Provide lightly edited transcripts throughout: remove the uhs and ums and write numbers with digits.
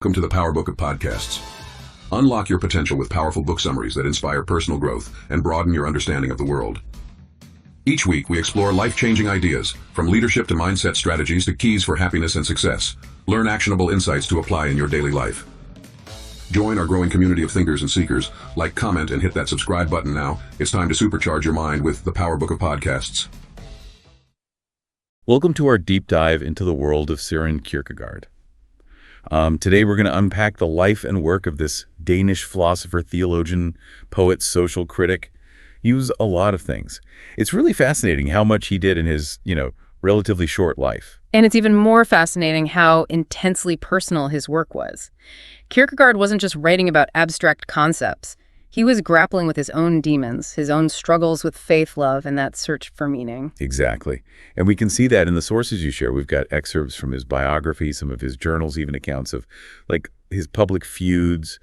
Welcome to the Power Book of Podcasts. Unlock your potential with powerful book summaries that inspire personal growth and broaden your understanding of the world. Each week, we explore life-changing ideas, from leadership to mindset strategies to keys for happiness and success. Learn actionable insights to apply in your daily life. Join our growing community of thinkers and seekers. Like, comment, and hit that subscribe button now. It's time to supercharge your mind with the Power Book of Podcasts. Welcome to our deep dive into the world of Søren Kierkegaard. Today we're going to unpack the life and work of this Danish philosopher, theologian, poet, social critic. He was a lot of things. It's really fascinating how much he did in his, relatively short life. And it's even more fascinating how intensely personal his work was. Kierkegaard wasn't just writing about abstract concepts. He was grappling with his own demons, his own struggles with faith, love, and that search for meaning. Exactly. And we can see that in the sources you share. We've got excerpts from his biography, some of his journals, even accounts of his public feuds.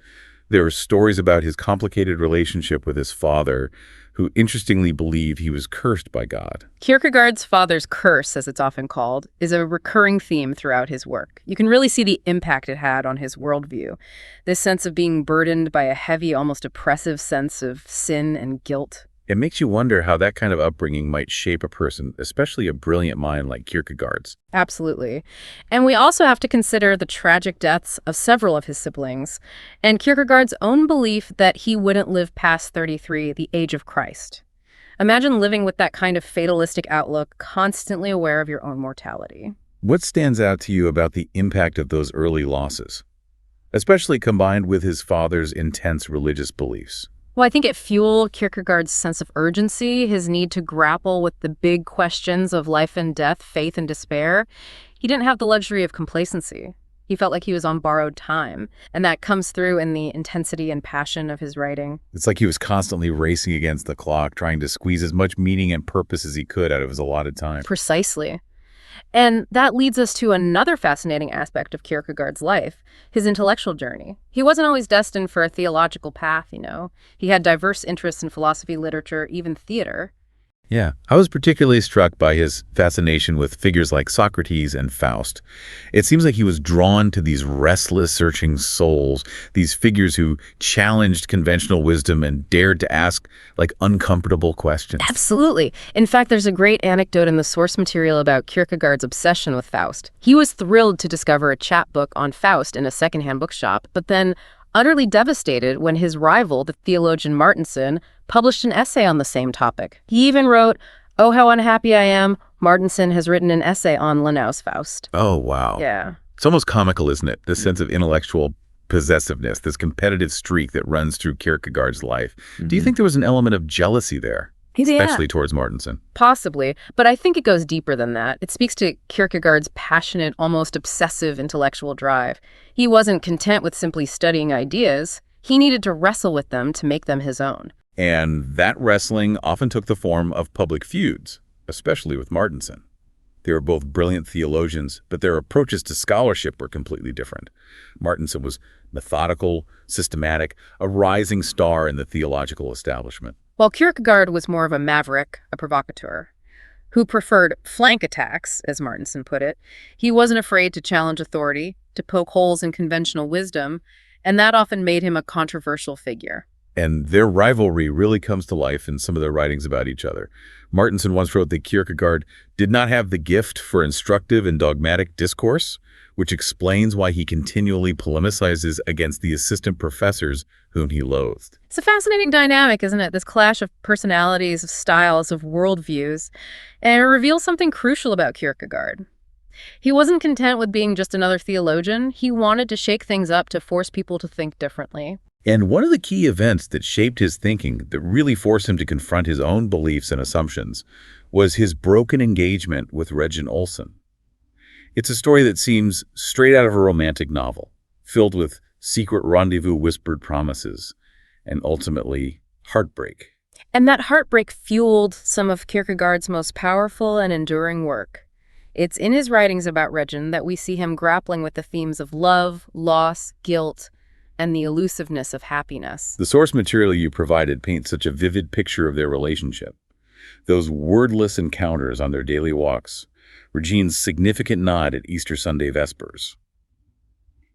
There are stories about his complicated relationship with his father, who interestingly believed he was cursed by God. Kierkegaard's father's curse, as it's often called, is a recurring theme throughout his work. You can really see the impact it had on his worldview. This sense of being burdened by a heavy, almost oppressive sense of sin and guilt. It makes you wonder how that kind of upbringing might shape a person, especially a brilliant mind like Kierkegaard's. Absolutely. And we also have to consider the tragic deaths of several of his siblings, and Kierkegaard's own belief that he wouldn't live past 33, the age of Christ. Imagine living with that kind of fatalistic outlook, constantly aware of your own mortality. What stands out to you about the impact of those early losses, especially combined with his father's intense religious beliefs? Well, I think it fueled Kierkegaard's sense of urgency, his need to grapple with the big questions of life and death, faith and despair. He didn't have the luxury of complacency. He felt like he was on borrowed time, and that comes through in the intensity and passion of his writing. It's like he was constantly racing against the clock, trying to squeeze as much meaning and purpose as he could out of his allotted time. Precisely. And that leads us to another fascinating aspect of Kierkegaard's life, his intellectual journey. He wasn't always destined for a theological path, He had diverse interests in philosophy, literature, even theater. Yeah, I was particularly struck by his fascination with figures like Socrates and Faust. It seems like he was drawn to these restless, searching souls, these figures who challenged conventional wisdom and dared to ask, uncomfortable questions. Absolutely. In fact, there's a great anecdote in the source material about Kierkegaard's obsession with Faust. He was thrilled to discover a chapbook on Faust in a secondhand bookshop, but then utterly devastated when his rival, the theologian Martensen, published an essay on the same topic. He even wrote, "Oh, how unhappy I am. Martensen has written an essay on Linnau's Faust." Oh, wow. Yeah. It's almost comical, isn't it? This sense of intellectual possessiveness, this competitive streak that runs through Kierkegaard's life. Do you think there was an element of jealousy there? Especially towards Martensen. Possibly, but I think it goes deeper than that. It speaks to Kierkegaard's passionate, almost obsessive intellectual drive. He wasn't content with simply studying ideas. He needed to wrestle with them to make them his own. And that wrestling often took the form of public feuds, especially with Martensen. They were both brilliant theologians, but their approaches to scholarship were completely different. Martensen was methodical, systematic, a rising star in the theological establishment. While Kierkegaard was more of a maverick, a provocateur, who preferred flank attacks, as Martensen put it. He wasn't afraid to challenge authority, to poke holes in conventional wisdom, and that often made him a controversial figure. And their rivalry really comes to life in some of their writings about each other. Martensen once wrote that Kierkegaard did not have the gift for instructive and dogmatic discourse, which explains why he continually polemicizes against the assistant professors whom he loathed. It's a fascinating dynamic, isn't it? This clash of personalities, of styles, of worldviews. And it reveals something crucial about Kierkegaard. He wasn't content with being just another theologian. He wanted to shake things up to force people to think differently. And one of the key events that shaped his thinking, that really forced him to confront his own beliefs and assumptions, was his broken engagement with Regine Olsen. It's a story that seems straight out of a romantic novel, filled with secret rendezvous, whispered promises, and ultimately heartbreak. And that heartbreak fueled some of Kierkegaard's most powerful and enduring work. It's in his writings about Regine that we see him grappling with the themes of love, loss, guilt, and the elusiveness of happiness. The source material you provided paints such a vivid picture of their relationship. Those wordless encounters on their daily walks, Regine's significant nod at Easter Sunday Vespers.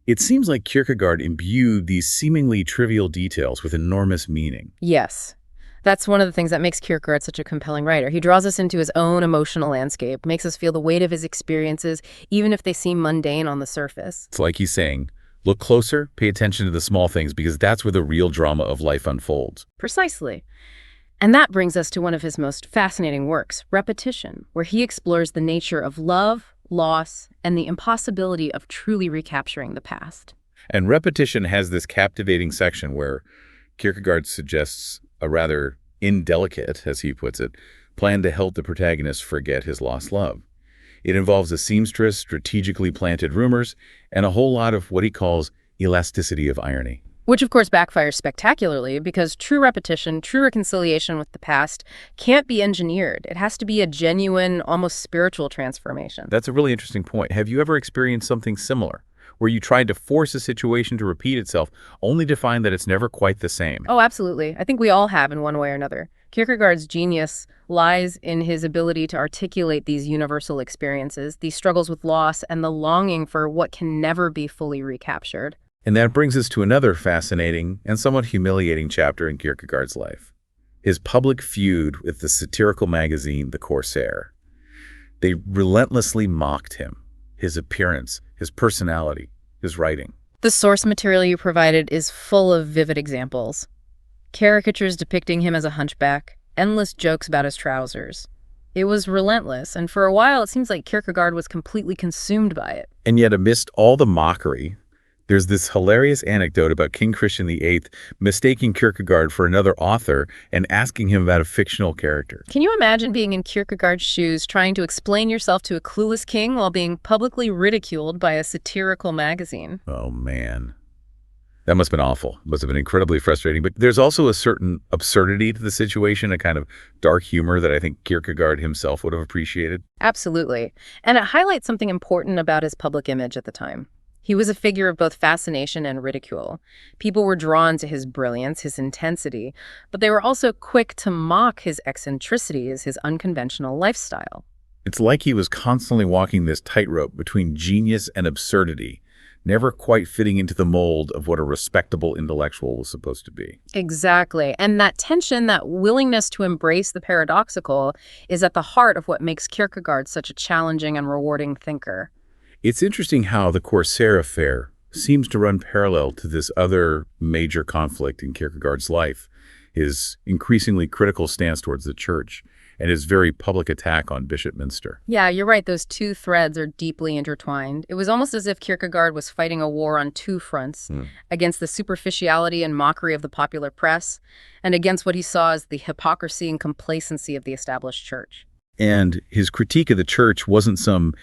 It seems like Kierkegaard imbued these seemingly trivial details with enormous meaning. Yes. That's one of the things that makes Kierkegaard such a compelling writer. He draws us into his own emotional landscape, makes us feel the weight of his experiences, even if they seem mundane on the surface. It's like he's saying, look closer, pay attention to the small things, because that's where the real drama of life unfolds. Precisely. And that brings us to one of his most fascinating works, Repetition, where he explores the nature of love, loss, and the impossibility of truly recapturing the past. And Repetition has this captivating section where Kierkegaard suggests a rather indelicate, as he puts it, plan to help the protagonist forget his lost love. It involves a seamstress, strategically planted rumors, and a whole lot of what he calls elasticity of irony. Which, of course, backfires spectacularly because true repetition, true reconciliation with the past can't be engineered. It has to be a genuine, almost spiritual transformation. That's a really interesting point. Have you ever experienced something similar, where you tried to force a situation to repeat itself, only to find that it's never quite the same? Oh, absolutely. I think we all have in one way or another. Kierkegaard's genius lies in his ability to articulate these universal experiences, these struggles with loss, and the longing for what can never be fully recaptured. And that brings us to another fascinating and somewhat humiliating chapter in Kierkegaard's life, his public feud with the satirical magazine The Corsair. They relentlessly mocked him, his appearance, his personality, his writing. The source material you provided is full of vivid examples. Caricatures depicting him as a hunchback, endless jokes about his trousers. It was relentless, and for a while it seems like Kierkegaard was completely consumed by it. And yet amidst all the mockery, there's this hilarious anecdote about King Christian VIII mistaking Kierkegaard for another author and asking him about a fictional character. Can you imagine being in Kierkegaard's shoes, trying to explain yourself to a clueless king while being publicly ridiculed by a satirical magazine? Oh, man. That must have been awful. It must have been incredibly frustrating. But there's also a certain absurdity to the situation, a kind of dark humor that I think Kierkegaard himself would have appreciated. Absolutely. And it highlights something important about his public image at the time. He was a figure of both fascination and ridicule. People were drawn to his brilliance, his intensity, but they were also quick to mock his eccentricities, his unconventional lifestyle. It's like he was constantly walking this tightrope between genius and absurdity, never quite fitting into the mold of what a respectable intellectual was supposed to be. Exactly. And that tension, that willingness to embrace the paradoxical, is at the heart of what makes Kierkegaard such a challenging and rewarding thinker. It's interesting how the Corsair affair seems to run parallel to this other major conflict in Kierkegaard's life, his increasingly critical stance towards the church and his very public attack on Bishop Münster. Yeah, you're right. Those two threads are deeply intertwined. It was almost as if Kierkegaard was fighting a war on two fronts, against the superficiality and mockery of the popular press, and against what he saw as the hypocrisy and complacency of the established church. And his critique of the church wasn't some,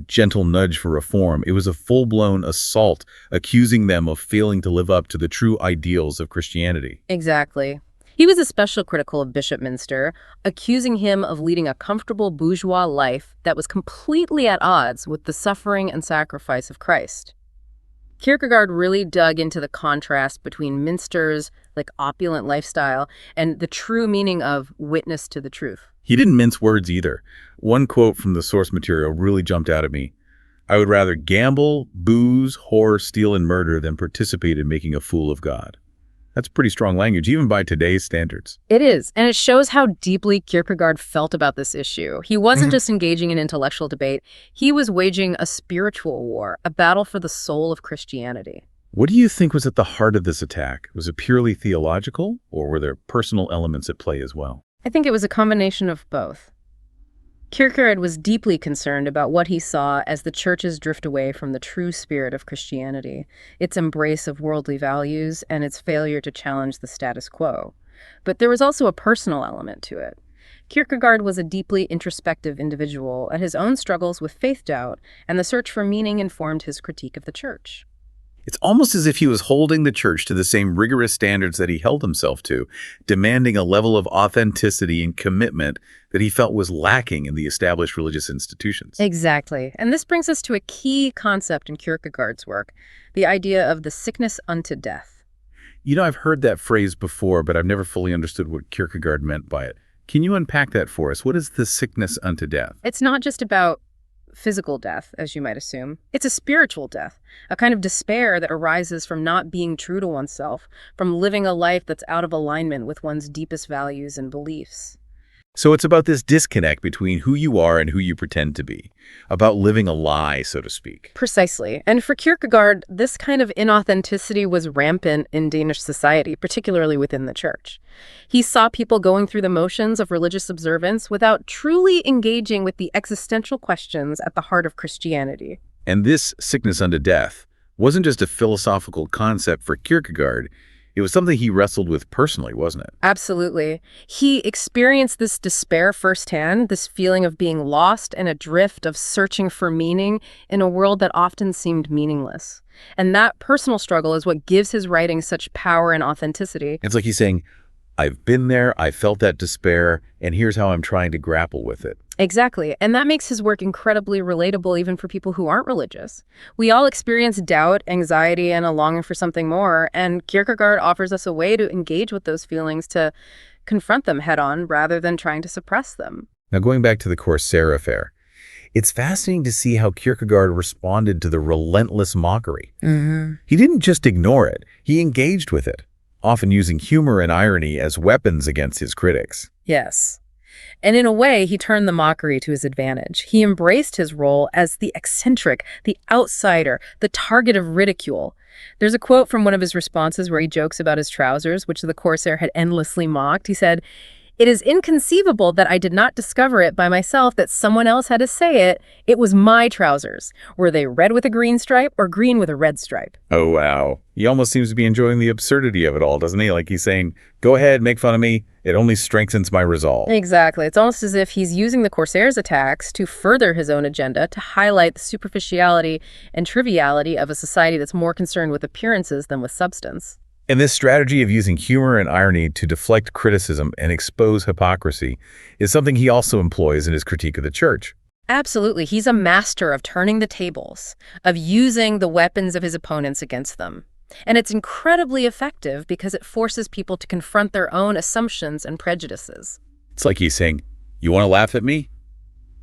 gentle nudge for reform. It was a full-blown assault, accusing them of failing to live up to the true ideals of Christianity. Exactly. He was especially critical of Bishop Münster, accusing him of leading a comfortable bourgeois life that was completely at odds with the suffering and sacrifice of Christ. Kierkegaard really dug into the contrast between Münster's opulent lifestyle and the true meaning of witness to the truth. He didn't mince words either. One quote from the source material really jumped out at me. "I would rather gamble, booze, whore, steal, and murder than participate in making a fool of God." That's pretty strong language, even by today's standards. It is, and it shows how deeply Kierkegaard felt about this issue. He wasn't just engaging in intellectual debate, he was waging a spiritual war, a battle for the soul of Christianity. What do you think was at the heart of this attack? Was it purely theological, or were there personal elements at play as well? I think it was a combination of both. Kierkegaard was deeply concerned about what he saw as the church's drift away from the true spirit of Christianity, its embrace of worldly values, and its failure to challenge the status quo. But there was also a personal element to it. Kierkegaard was a deeply introspective individual, and his own struggles with faith doubt and the search for meaning informed his critique of the church. It's almost as if he was holding the church to the same rigorous standards that he held himself to, demanding a level of authenticity and commitment that he felt was lacking in the established religious institutions. Exactly. And this brings us to a key concept in Kierkegaard's work, the idea of the sickness unto death. I've heard that phrase before, but I've never fully understood what Kierkegaard meant by it. Can you unpack that for us? What is the sickness unto death? It's not just about physical death, as you might assume. It's a spiritual death, a kind of despair that arises from not being true to oneself, from living a life that's out of alignment with one's deepest values and beliefs. So it's about this disconnect between who you are and who you pretend to be, about living a lie, so to speak. Precisely. And for Kierkegaard, this kind of inauthenticity was rampant in Danish society, particularly within the church. He saw people going through the motions of religious observance without truly engaging with the existential questions at the heart of Christianity. And this sickness unto death wasn't just a philosophical concept for Kierkegaard. It was something he wrestled with personally, wasn't it? Absolutely. He experienced this despair firsthand, this feeling of being lost and adrift, of searching for meaning in a world that often seemed meaningless. And that personal struggle is what gives his writing such power and authenticity. It's like he's saying, I've been there, I felt that despair, and here's how I'm trying to grapple with it. Exactly. And that makes his work incredibly relatable even for people who aren't religious. We all experience doubt, anxiety, and a longing for something more, and Kierkegaard offers us a way to engage with those feelings, to confront them head-on rather than trying to suppress them. Now, going back to the Corsair affair, it's fascinating to see how Kierkegaard responded to the relentless mockery. He didn't just ignore it, he engaged with it, often using humor and irony as weapons against his critics. Yes. And in a way, he turned the mockery to his advantage. He embraced his role as the eccentric, the outsider, the target of ridicule. There's a quote from one of his responses where he jokes about his trousers, which the Corsair had endlessly mocked. He said, "It is inconceivable that I did not discover it by myself, that someone else had to say it. It was my trousers. Were they red with a green stripe or green with a red stripe?" Oh, wow. He almost seems to be enjoying the absurdity of it all, doesn't he? Like he's saying, go ahead, make fun of me. It only strengthens my resolve. Exactly. It's almost as if he's using the Corsair's attacks to further his own agenda, to highlight the superficiality and triviality of a society that's more concerned with appearances than with substance. And this strategy of using humor and irony to deflect criticism and expose hypocrisy is something he also employs in his critique of the church. Absolutely. He's a master of turning the tables, of using the weapons of his opponents against them. And it's incredibly effective because it forces people to confront their own assumptions and prejudices. It's like he's saying, you want to laugh at me?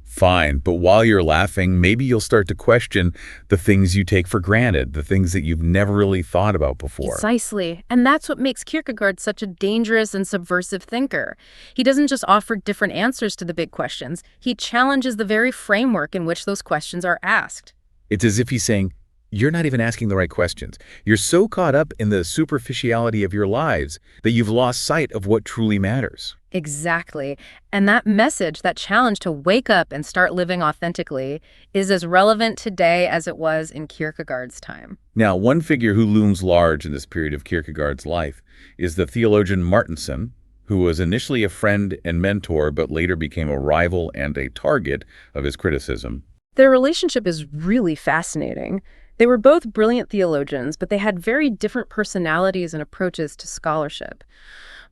Fine, but while you're laughing, maybe you'll start to question the things you take for granted, the things that you've never really thought about before. Precisely. And that's what makes Kierkegaard such a dangerous and subversive thinker. He doesn't just offer different answers to the big questions. He challenges the very framework in which those questions are asked. It's as if he's saying, you're not even asking the right questions. You're so caught up in the superficiality of your lives that you've lost sight of what truly matters. Exactly. And that message, that challenge to wake up and start living authentically, is as relevant today as it was in Kierkegaard's time. Now, one figure who looms large in this period of Kierkegaard's life is the theologian Martensen, who was initially a friend and mentor, but later became a rival and a target of his criticism. Their relationship is really fascinating. They were both brilliant theologians, but they had very different personalities and approaches to scholarship.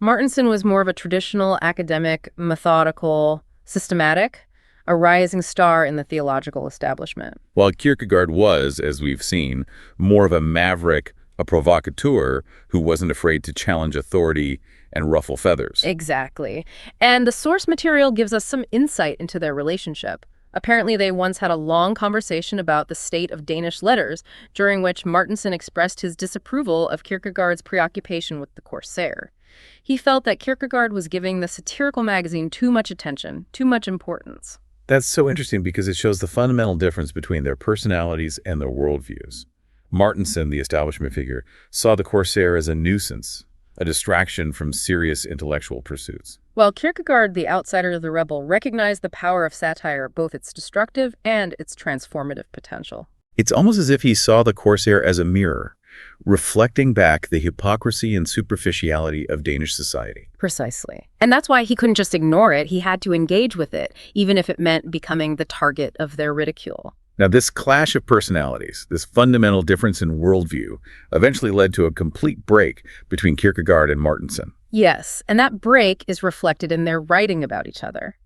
Martensen was more of a traditional academic, methodical, systematic, a rising star in the theological establishment. While Kierkegaard was, as we've seen, more of a maverick, a provocateur who wasn't afraid to challenge authority and ruffle feathers. Exactly. And the source material gives us some insight into their relationship. Apparently, they once had a long conversation about the state of Danish letters, during which Martensen expressed his disapproval of Kierkegaard's preoccupation with the Corsair. He felt that Kierkegaard was giving the satirical magazine too much attention, too much importance. That's so interesting because it shows the fundamental difference between their personalities and their worldviews. Martensen, the establishment figure, saw the Corsair as a nuisance, a distraction from serious intellectual pursuits. While Kierkegaard, the outsider, the rebel, recognized the power of satire, both its destructive and its transformative potential. It's almost as if he saw the Corsair as a mirror, reflecting back the hypocrisy and superficiality of Danish society. Precisely. And that's why he couldn't just ignore it. He had to engage with it, even if it meant becoming the target of their ridicule. Now, this clash of personalities, this fundamental difference in worldview, eventually led to a complete break between Kierkegaard and Martensen. Yes, and that break is reflected in their writing about each other.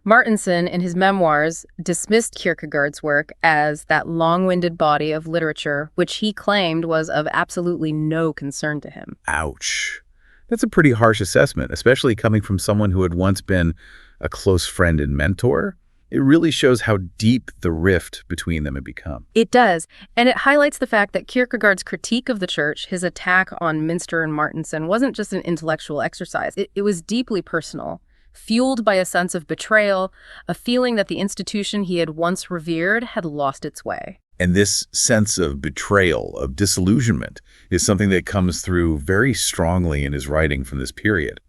Martensen, in his memoirs, dismissed Kierkegaard's work as that long-winded body of literature, which he claimed was of absolutely no concern to him. Ouch. That's a pretty harsh assessment, especially coming from someone who had once been a close friend and mentor. It really shows how deep the rift between them had become. It does, and it highlights the fact that Kierkegaard's critique of the church, his attack on Münster and Martensen, wasn't just an intellectual exercise. It was deeply personal, fueled by a sense of betrayal, a feeling that the institution he had once revered had lost its way. And this sense of betrayal, of disillusionment, is something that comes through very strongly in his writing from this period.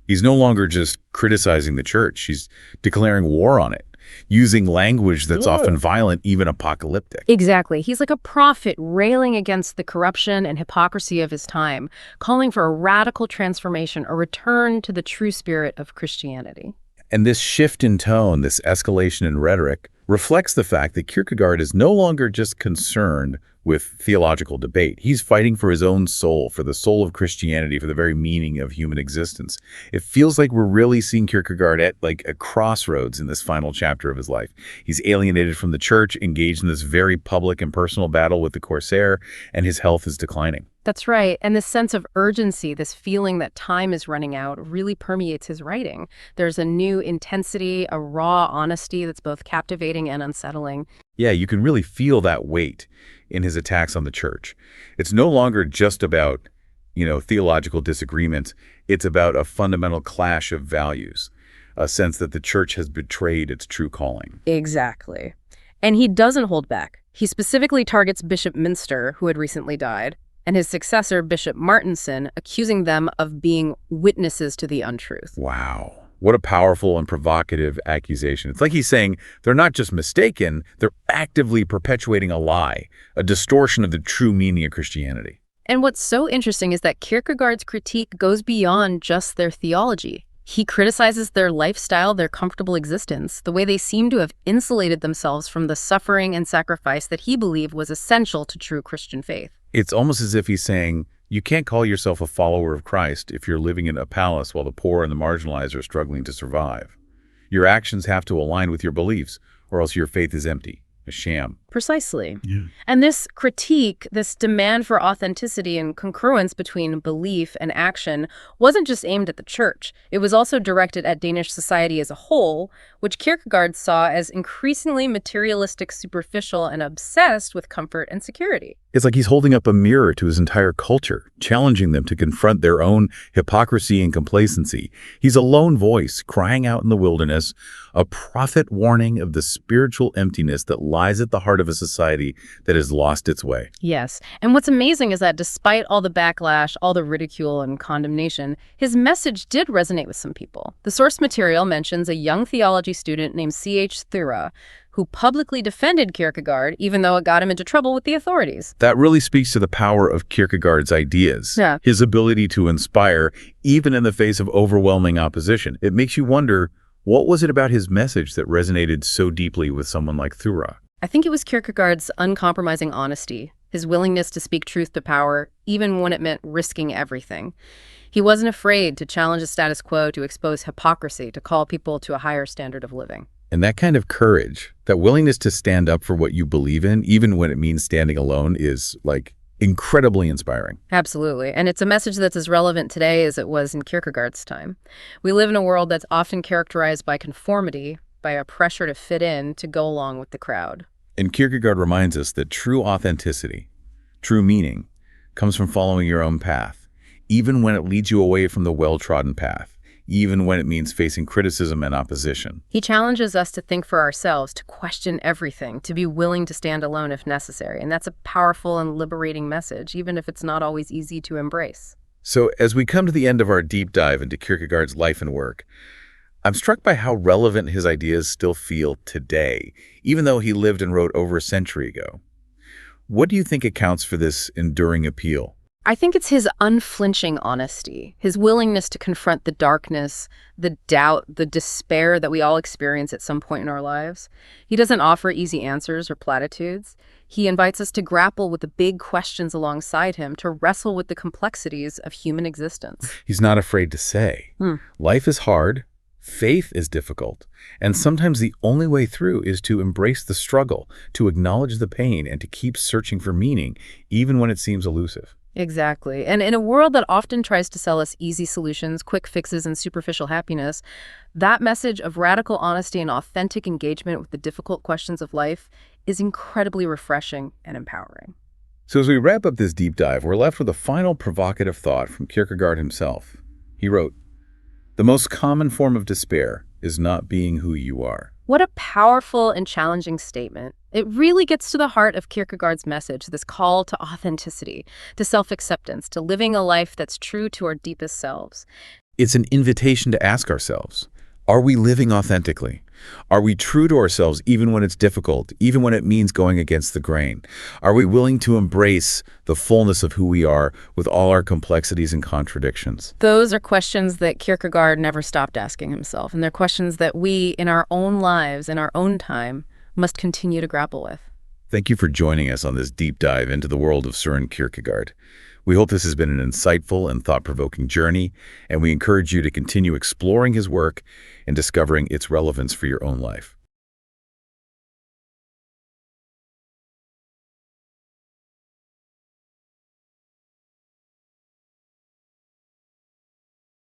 He's no longer just criticizing the church. He's declaring war on it, using language that's often violent, even apocalyptic. Exactly. He's like a prophet railing against the corruption and hypocrisy of his time, calling for a radical transformation, a return to the true spirit of Christianity. And this shift in tone, this escalation in rhetoric, reflects the fact that Kierkegaard is no longer just concerned with theological debate. He's fighting for his own soul, for the soul of Christianity, for the very meaning of human existence. It feels like we're really seeing Kierkegaard at like a crossroads in this final chapter of his life. He's alienated from the church, engaged in this very public and personal battle with the corsair, and his health is declining. That's right. And this sense of urgency, this feeling that time is running out, really permeates his writing. There's a new intensity, a raw honesty that's both captivating and unsettling. Yeah, you can really feel that weight in his attacks on the church. It's no longer just about, theological disagreements. It's about a fundamental clash of values, a sense that the church has betrayed its true calling. Exactly. And he doesn't hold back. He specifically targets Bishop Münster, who had recently died, and his successor, Bishop Martensen, accusing them of being witnesses to the untruth. Wow. What a powerful and provocative accusation. It's like he's saying they're not just mistaken, they're actively perpetuating a lie, a distortion of the true meaning of Christianity. And what's so interesting is that Kierkegaard's critique goes beyond just their theology. He criticizes their lifestyle, their comfortable existence, the way they seem to have insulated themselves from the suffering and sacrifice that he believed was essential to true Christian faith. It's almost as if he's saying, you can't call yourself a follower of Christ if you're living in a palace while the poor and the marginalized are struggling to survive. Your actions have to align with your beliefs, or else your faith is empty, a sham. Precisely. Yeah. And this critique, this demand for authenticity and congruence between belief and action wasn't just aimed at the church. It was also directed at Danish society as a whole, which Kierkegaard saw as increasingly materialistic, superficial, and obsessed with comfort and security. It's like he's holding up a mirror to his entire culture, challenging them to confront their own hypocrisy and complacency. He's a lone voice crying out in the wilderness, a prophet warning of the spiritual emptiness that lies at the heart of a society that has lost its way. Yes. And what's amazing is that despite all the backlash, all the ridicule and condemnation, his message did resonate with some people. The source material mentions a young theology student named C.H. Thura, who publicly defended Kierkegaard, even though it got him into trouble with the authorities. That really speaks to the power of Kierkegaard's ideas, his ability to inspire, even in the face of overwhelming opposition. It makes you wonder, what was it about his message that resonated so deeply with someone like Thura? I think it was Kierkegaard's uncompromising honesty, his willingness to speak truth to power, even when it meant risking everything. He wasn't afraid to challenge the status quo, to expose hypocrisy, to call people to a higher standard of living. And that kind of courage, that willingness to stand up for what you believe in, even when it means standing alone, is incredibly inspiring. Absolutely. And it's a message that's as relevant today as it was in Kierkegaard's time. We live in a world that's often characterized by conformity, by a pressure to fit in, to go along with the crowd. And Kierkegaard reminds us that true authenticity, true meaning, comes from following your own path, even when it leads you away from the well-trodden path, even when it means facing criticism and opposition. He challenges us to think for ourselves, to question everything, to be willing to stand alone if necessary. And that's a powerful and liberating message, even if it's not always easy to embrace. So as we come to the end of our deep dive into Kierkegaard's life and work, I'm struck by how relevant his ideas still feel today, even though he lived and wrote over a century ago. What do you think accounts for this enduring appeal? I think it's his unflinching honesty, his willingness to confront the darkness, the doubt, the despair that we all experience at some point in our lives. He doesn't offer easy answers or platitudes. He invites us to grapple with the big questions alongside him, to wrestle with the complexities of human existence. He's not afraid to say, life is hard, faith is difficult, and sometimes the only way through is to embrace the struggle, to acknowledge the pain, and to keep searching for meaning, even when it seems elusive. Exactly. And in a world that often tries to sell us easy solutions, quick fixes, and superficial happiness, that message of radical honesty and authentic engagement with the difficult questions of life is incredibly refreshing and empowering. So as we wrap up this deep dive, we're left with a final provocative thought from Kierkegaard himself. He wrote, "The most common form of despair is not being who you are." What a powerful and challenging statement. It really gets to the heart of Kierkegaard's message, this call to authenticity, to self-acceptance, to living a life that's true to our deepest selves. It's an invitation to ask ourselves, are we living authentically? Are we true to ourselves even when it's difficult, even when it means going against the grain? Are we willing to embrace the fullness of who we are with all our complexities and contradictions? Those are questions that Kierkegaard never stopped asking himself, and they're questions that we, in our own lives, in our own time, must continue to grapple with. Thank you for joining us on this deep dive into the world of Søren Kierkegaard. We hope this has been an insightful and thought-provoking journey, and we encourage you to continue exploring his work and discovering its relevance for your own life.